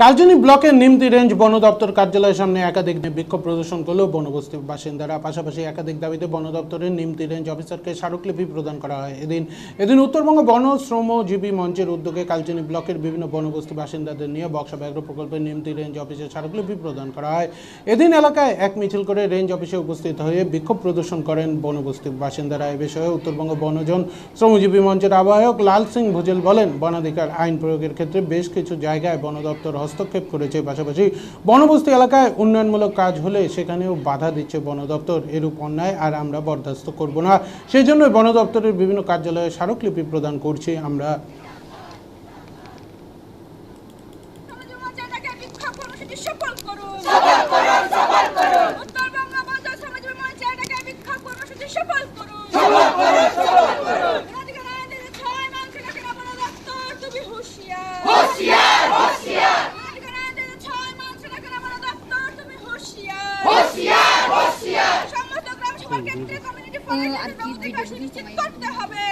কালচিনি ব্লকের নিমতি রেঞ্জ বন দপ্তর কার্যালয়ের সামনে একাধিক বিক্ষোভ প্রদর্শন করল বনবস্তির বাসিন্দারা। পাশাপাশি একাধিক দাবিতে বন দপ্তরের নিমতি রেঞ্জ অফিসারকে স্মারকলিপি প্রদান করা হয়। এদিন উত্তরবঙ্গ বন শ্রমজীবী মঞ্চের উদ্যোগে কালচিনি ব্লকের বিভিন্ন বনবস্তি বাসিন্দাদের নিয়ে বক্সা ব্যাঘ্র প্রকল্পের নিমতি রেঞ্জ অফিসে স্মারকলিপি প্রদান করা হয়। এদিন এলাকায় এক মিছিল করে রেঞ্জ অফিসে উপস্থিত হয়ে বিক্ষোভ প্রদর্শন করেন বনবস্তির বাসিন্দারা। এ বিষয়ে উত্তরবঙ্গ বনজন শ্রমজীবী মঞ্চের আহ্বায়ক লাল সিং ভুজেল বলেন, বনাধিকার আইন প্রয়োগের ক্ষেত্রে বেশ কিছু জায়গায় বন দপ্তর হস্তক্ষেপ করেছে। পাশাপাশি বনবস্তি এলাকায় উন্নয়নমূলক কাজ হলে সেখানেও বাধা দিচ্ছে বন দপ্তর। এরূপ অন্যায় আর আমরা বরদাস্ত করব না। সেই জন্য বন দপ্তরের বিভিন্ন কার্যালয়ে স্মারকলিপি প্রদান করছি আমরা। করতে হবে।